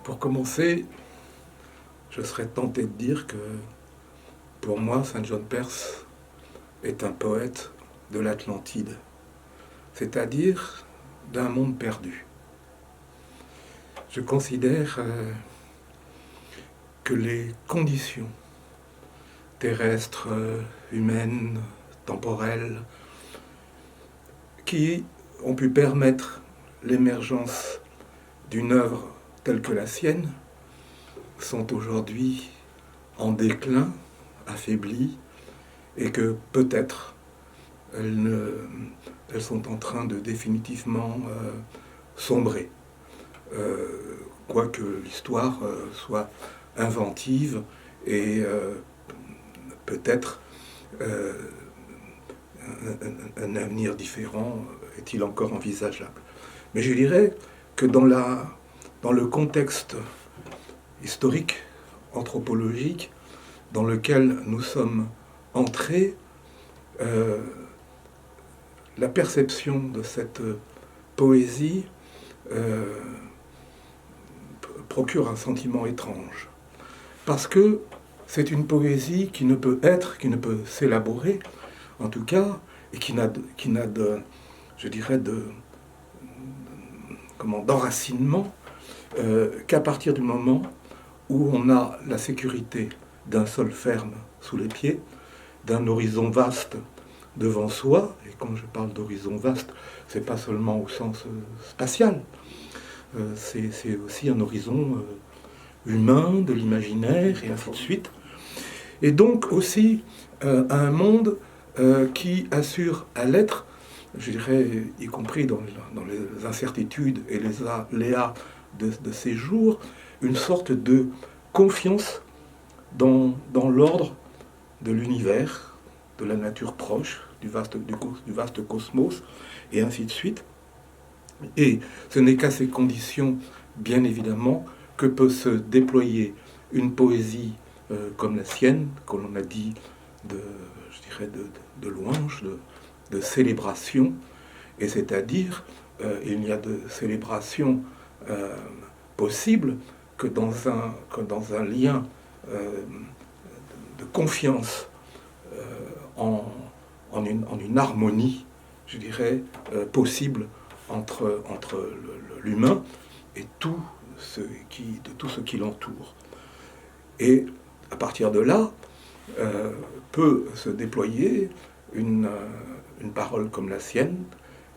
Pour commencer, je serais tenté de dire que pour moi, Saint John Perse est un poète de l'Atlantide, c'est-à-dire d'un monde perdu. Je considère que les conditions terrestres, humaines, temporelles, qui ont pu permettre l'émergence d'une œuvre telle que la sienne, sont aujourd'hui en déclin, affaiblies, et que peut-être elles sont en train de définitivement sombrer. Quoique l'histoire soit inventive et peut-être un avenir différent est-il encore envisageable. Mais je dirais que dans le contexte historique, anthropologique, dans lequel nous sommes entrés, la perception de cette poésie procure un sentiment étrange. Parce que c'est une poésie qui ne peut s'élaborer, en tout cas, et qui n'a d'enracinement qu'à partir du moment où on a la sécurité d'un sol ferme sous les pieds, d'un horizon vaste devant soi. Et quand je parle d'horizon vaste, c'est pas seulement au sens spatial, c'est aussi un horizon humain, de l'imaginaire, et ainsi de suite. Et donc aussi un monde qui assure à l'être, je dirais, y compris dans les incertitudes et les aléas de ces jours, une sorte de confiance dans l'ordre de l'univers, de la nature proche, du vaste cosmos, et ainsi de suite. Et ce n'est qu'à ces conditions, bien évidemment, que peut se déployer une poésie comme la sienne, comme on a dit, de louange, de célébration. Et c'est-à-dire, il n'y a de célébration possible que dans un lien de confiance en une harmonie, je dirais, possible entre l'humain et tout ce qui l'entoure. Et à partir de là, peut se déployer une parole comme la sienne,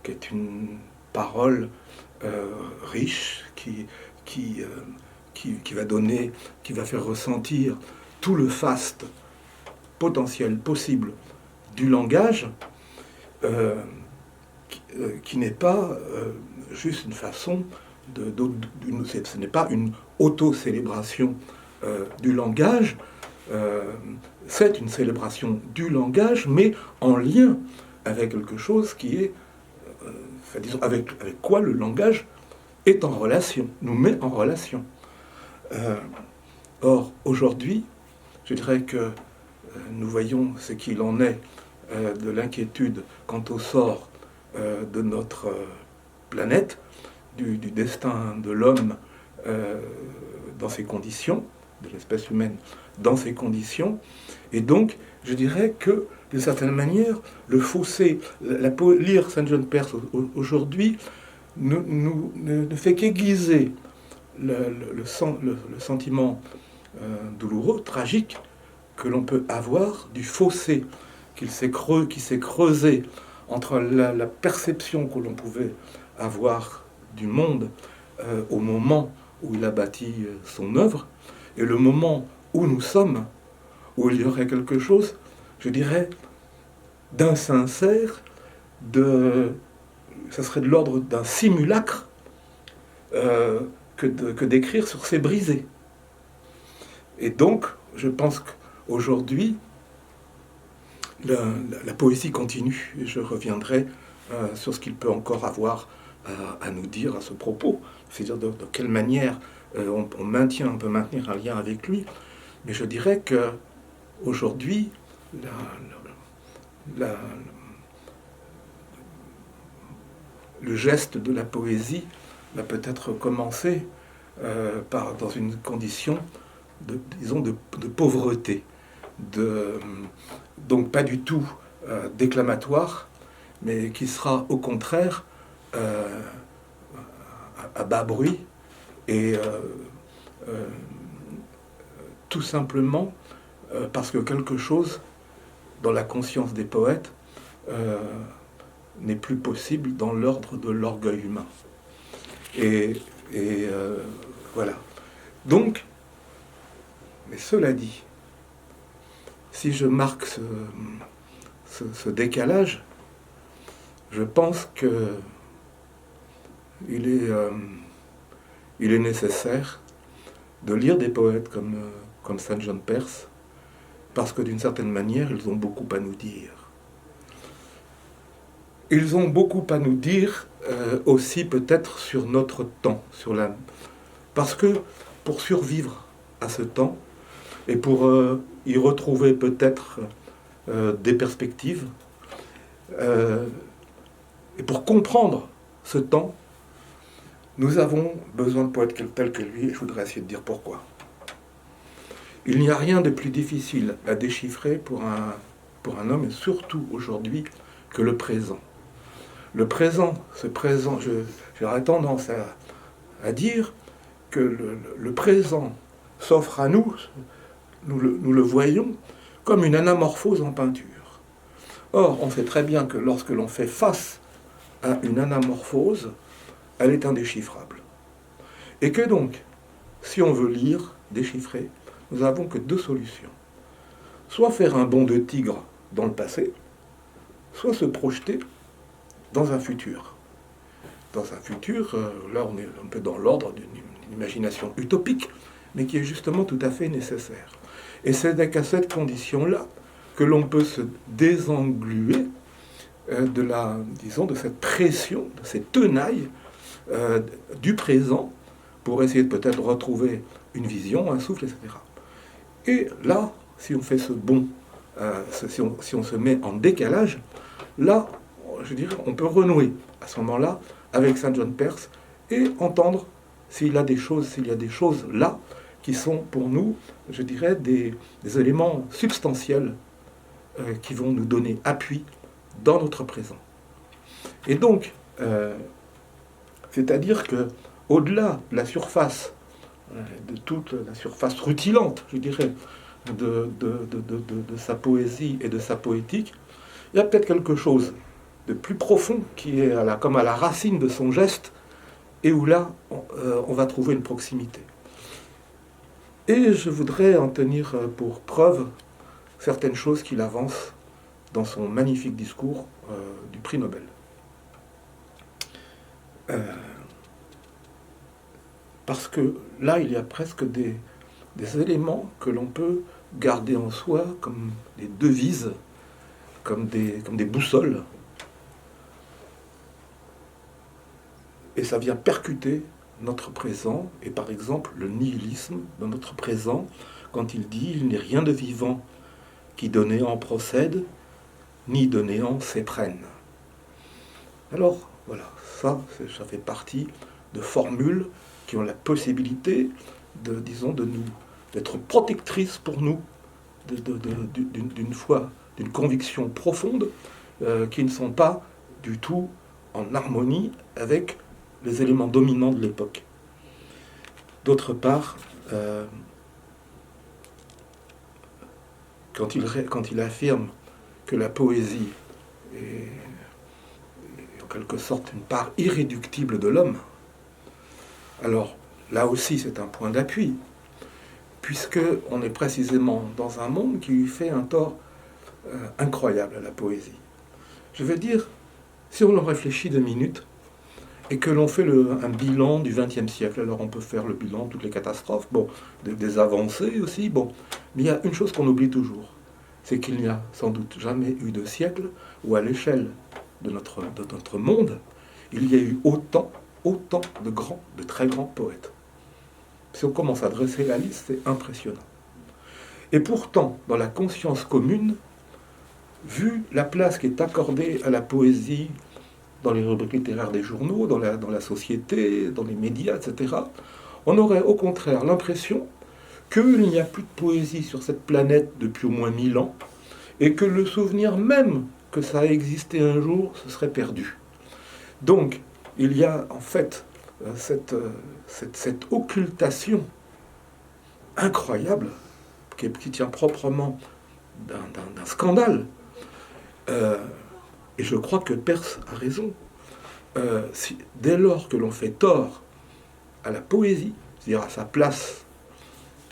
qui est une parole riche, qui va donner, qui va faire ressentir tout le faste potentiel possible du langage, qui n'est pas juste une façon ce n'est pas une auto-célébration du langage, c'est une célébration du langage, mais en lien avec quelque chose qui est, disons, avec quoi le langage est en relation, nous met en relation. Or, aujourd'hui, je dirais que nous voyons ce qu'il en est de l'inquiétude quant au sort de notre planète, du destin de l'homme dans ces conditions, de l'espèce humaine dans ces conditions. Et donc, je dirais que, d'une certaine manière, le fossé, lire Saint John Perse aujourd'hui ne fait qu'aiguiser le sentiment douloureux, tragique, que l'on peut avoir du fossé qui s'est creusé entre la perception que l'on pouvait avoir du monde au moment où il a bâti son œuvre, et le moment où nous sommes, où il y aurait quelque chose, je dirais, d'insincère, ça serait de l'ordre d'un simulacre que d'écrire sur ces brisés. Et donc, je pense qu'aujourd'hui, la poésie continue, et je reviendrai sur ce qu'il peut encore avoir à nous dire à ce propos, c'est-à-dire de quelle manière on peut maintenir un lien avec lui. Mais je dirais que aujourd'hui, le geste de la poésie va peut-être commencer dans une condition disons, de pauvreté, donc pas du tout déclamatoire, mais qui sera au contraire à bas bruit et tout simplement parce que quelque chose dans la conscience des poètes n'est plus possible dans l'ordre de l'orgueil humain. Et voilà. Donc, mais cela dit, si je marque ce décalage, je pense que il est nécessaire de lire des poètes comme Saint John Perse, parce que d'une certaine manière, ils ont beaucoup à nous dire. Ils ont beaucoup à nous dire aussi peut-être sur notre temps, parce que pour survivre à ce temps, et pour y retrouver peut-être des perspectives, et pour comprendre ce temps, nous avons besoin de poètes tels que lui, et je voudrais essayer de dire pourquoi. Il n'y a rien de plus difficile à déchiffrer pour un homme, et surtout aujourd'hui, que le présent. Le présent, j'aurais tendance à dire que le présent s'offre à nous, nous le voyons, comme une anamorphose en peinture. Or, on sait très bien que lorsque l'on fait face à une anamorphose, elle est indéchiffrable. Et que donc, si on veut lire, déchiffrer, nous n'avons que deux solutions. Soit faire un bond de tigre dans le passé, soit se projeter dans un futur. Dans un futur, là on est un peu dans l'ordre d'une imagination utopique, mais qui est justement tout à fait nécessaire. Et c'est qu'à cette condition-là que l'on peut se désengluer de cette pression, de cette tenaille du présent, pour essayer de peut-être retrouver une vision, un souffle, etc. Et là, si on fait ce bond, si on se met en décalage, là, je dirais, on peut renouer à ce moment-là avec Saint John Perse et entendre s'il y a des choses là qui sont pour nous, je dirais, des éléments substantiels qui vont nous donner appui dans notre présent. Et donc, c'est-à-dire que au-delà de la surface, de toute la surface rutilante, je dirais, de sa poésie et de sa poétique, il y a peut-être quelque chose de plus profond qui est comme à la racine de son geste, et où là, on va trouver une proximité. Et je voudrais en tenir pour preuve certaines choses qu'il avance dans son magnifique discours du prix Nobel. Parce que là, il y a presque des éléments que l'on peut garder en soi comme des devises, comme des boussoles. Et ça vient percuter notre présent, et par exemple le nihilisme dans notre présent, quand il dit « il n'est rien de vivant qui de néant procède, ni de néant s'éprenne ». Alors, voilà, ça fait partie de formules qui ont la possibilité d'être protectrices pour nous d'une foi, d'une conviction profonde, qui ne sont pas du tout en harmonie avec les éléments dominants de l'époque. D'autre part, quand il affirme que la poésie est en quelque sorte une part irréductible de l'homme, alors là aussi c'est un point d'appui, puisqu'on est précisément dans un monde qui lui fait un tort incroyable à la poésie. Je veux dire, si on en réfléchit 2 minutes, et que l'on fait un bilan du XXe siècle, alors on peut faire le bilan de toutes les catastrophes, des avancées aussi, mais il y a une chose qu'on oublie toujours, c'est qu'il n'y a sans doute jamais eu de siècle où à l'échelle de notre monde, il y a eu autant de très grands poètes. Si on commence à dresser la liste, c'est impressionnant. Et pourtant, dans la conscience commune, vu la place qui est accordée à la poésie dans les rubriques littéraires des journaux, dans la société, dans les médias, etc., on aurait au contraire l'impression qu'il n'y a plus de poésie sur cette planète depuis au moins 1000 ans, et que le souvenir même que ça a existé un jour se serait perdu. Donc, il y a en fait cette occultation incroyable qui tient proprement d'un scandale. Et je crois que Peirce a raison. Dès lors que l'on fait tort à la poésie, c'est-à-dire à sa place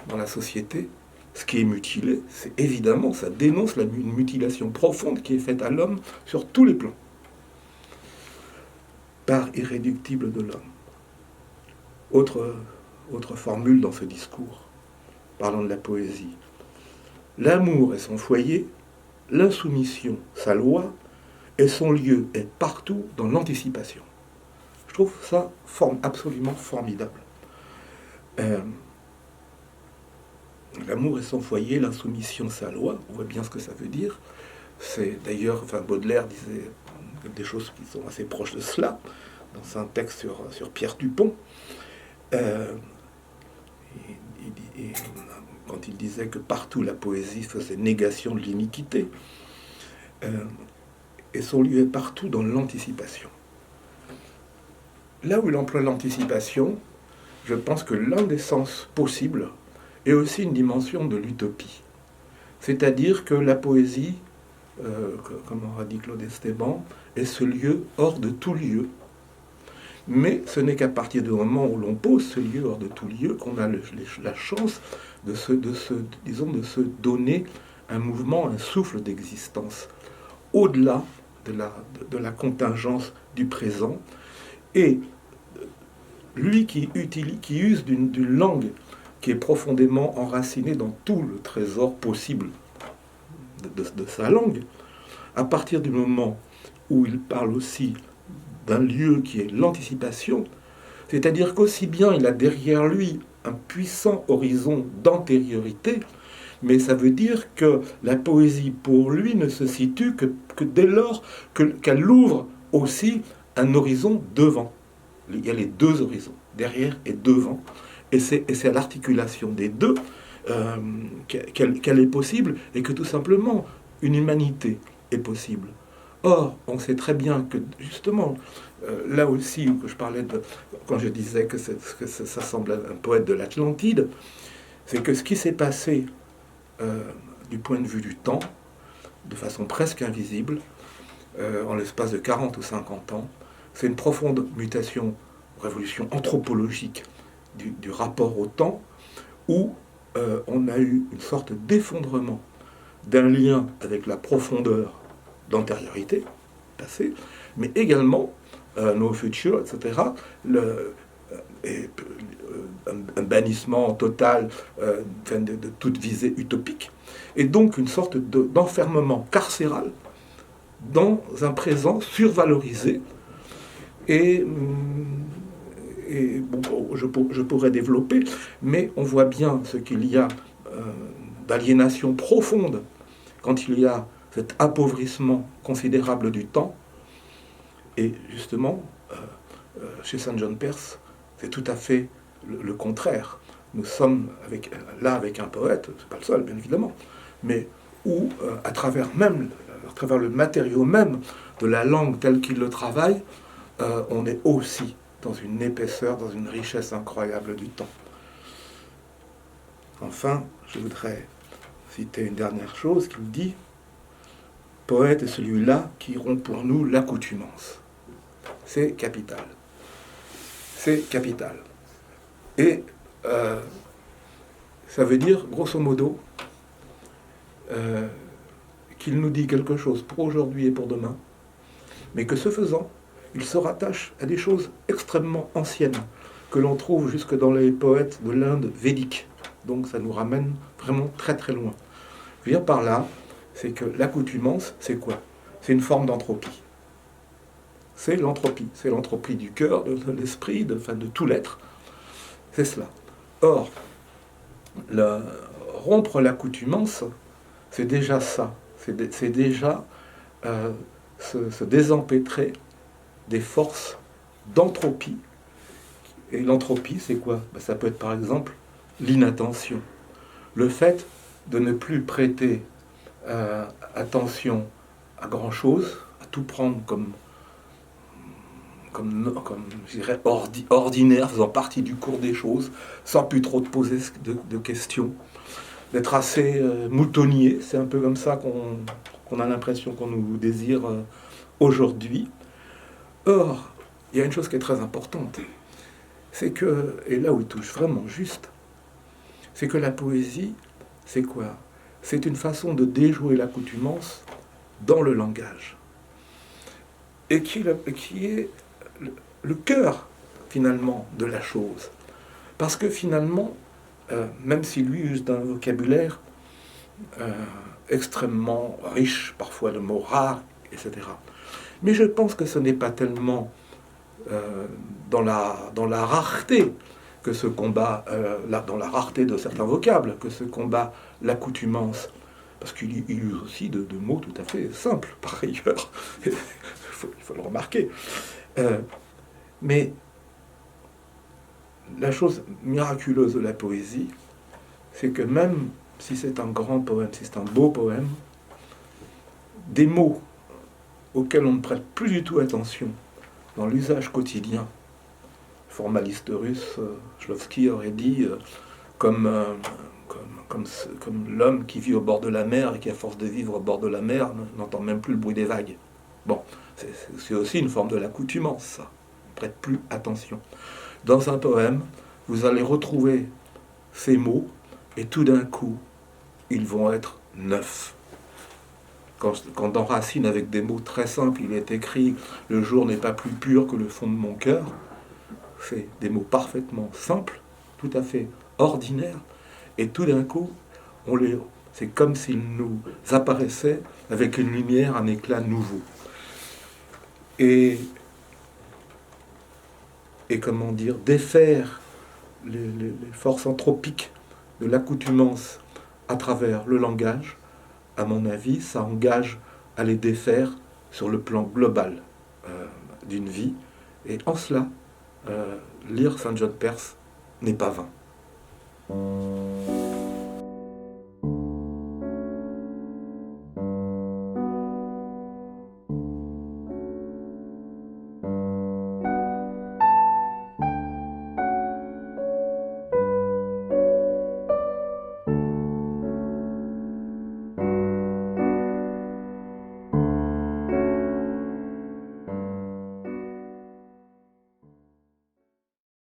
dans la société, ce qui est mutilé, c'est évidemment, ça dénonce une mutilation profonde qui est faite à l'homme sur tous les plans. Part irréductible de l'homme. Autre formule dans ce discours, parlant de la poésie. L'amour est son foyer, l'insoumission sa loi, et son lieu est partout dans l'anticipation. Je trouve ça absolument formidable. L'amour est son foyer, l'insoumission sa loi, on voit bien ce que ça veut dire. C'est d'ailleurs, Baudelaire disait des choses qui sont assez proches de cela, dans un texte sur Pierre Dupont. Quand il disait que partout la poésie faisait négation de l'iniquité, et son lieu est partout dans l'anticipation. Là où il emploie l'anticipation, je pense que l'un des sens possibles est aussi une dimension de l'utopie. C'est-à-dire que la poésie, comme aura dit Claude Esteban, est ce lieu hors de tout lieu. Mais ce n'est qu'à partir du moment où l'on pose ce lieu hors de tout lieu qu'on a la chance de se donner un mouvement, un souffle d'existence, au-delà de la contingence du présent. Et lui qui use d'une langue qui est profondément enracinée dans tout le trésor possible de sa langue, à partir du moment où il parle aussi d'un lieu qui est l'anticipation, c'est-à-dire qu'aussi bien il a derrière lui un puissant horizon d'antériorité, mais ça veut dire que la poésie pour lui ne se situe que dès lors qu'elle ouvre aussi un horizon devant. Il y a les deux horizons, derrière et devant, et c'est à l'articulation des deux qu'elle est possible, et que tout simplement une humanité est possible. Or, on sait très bien que, justement, là aussi, où je parlais quand je disais que ça semble un poète de l'Atlantide, c'est que ce qui s'est passé du point de vue du temps, de façon presque invisible, en l'espace de 40 ou 50 ans, c'est une profonde mutation, révolution anthropologique du rapport au temps, où on a eu une sorte d'effondrement d'un lien avec la profondeur d'antériorité, passé, mais également nos futurs, etc., un bannissement total de toute visée utopique, et donc une sorte d'enfermement carcéral dans un présent survalorisé. Et bon, je pourrais développer, mais on voit bien ce qu'il y a d'aliénation profonde quand il y a cet appauvrissement considérable du temps. Et justement, chez Saint John Peirce, c'est tout à fait le contraire. Nous sommes avec un poète, c'est pas le seul bien évidemment, mais où à travers le matériau même de la langue telle qu'il le travaille, on est aussi dans une épaisseur, dans une richesse incroyable du temps. Enfin, je voudrais citer une dernière chose qu'il dit. Poète est celui-là qui rompt pour nous l'accoutumance. C'est capital. C'est capital. Et ça veut dire, grosso modo, qu'il nous dit quelque chose pour aujourd'hui et pour demain, mais que ce faisant, il se rattache à des choses extrêmement anciennes, que l'on trouve jusque dans les poètes de l'Inde védique. Donc ça nous ramène vraiment très très loin. Je veux dire par là, c'est que l'accoutumance, c'est quoi? C'est une forme d'entropie. C'est l'entropie du cœur, de l'esprit, de tout l'être. C'est cela. Or, rompre l'accoutumance, c'est déjà ça. C'est déjà se désempêtrer des forces d'entropie Et l'entropie, c'est quoi? Ben, ça peut être par exemple l'inattention. Le fait de ne plus prêter attention à grand-chose, à tout prendre comme je dirais, ordinaire, faisant partie du cours des choses, sans plus trop te poser de questions, d'être assez moutonnier. C'est un peu comme ça qu'on a l'impression qu'on nous désire aujourd'hui. Or, il y a une chose qui est très importante, c'est que, et là où il touche vraiment juste, c'est que la poésie, c'est quoi? C'est une façon de déjouer l'accoutumance dans le langage. Et qui est le cœur, finalement, de la chose. Parce que finalement, même si lui use d'un vocabulaire extrêmement riche, parfois de mots rares, etc. Mais je pense que ce n'est pas tellement dans la rareté que ce combat, dans la rareté de certains vocables, que ce combat l'accoutumance. Parce qu'il use aussi de mots tout à fait simples, par ailleurs. Il faut le remarquer. Mais la chose miraculeuse de la poésie, c'est que même si c'est un grand poème, si c'est un beau poème, des mots auxquels on ne prête plus du tout attention dans l'usage quotidien, le formaliste russe, Shklovsky aurait dit, comme l'homme qui vit au bord de la mer et qui, à force de vivre au bord de la mer, n'entend même plus le bruit des vagues. Bon, c'est aussi une forme de l'accoutumance, ça. On ne prête plus attention. Dans un poème, vous allez retrouver ces mots, et tout d'un coup, ils vont être neufs. Quand dans Racine, avec des mots très simples, il est écrit « Le jour n'est pas plus pur que le fond de mon cœur », c'est des mots parfaitement simples, tout à fait ordinaires, et tout d'un coup, c'est comme s'ils nous apparaissaient avec une lumière, un éclat nouveau. Et comment dire, défaire les forces anthropiques de l'accoutumance à travers le langage, à mon avis, ça engage à les défaire sur le plan global d'une vie. Et en cela, lire Saint John Perse n'est pas vain.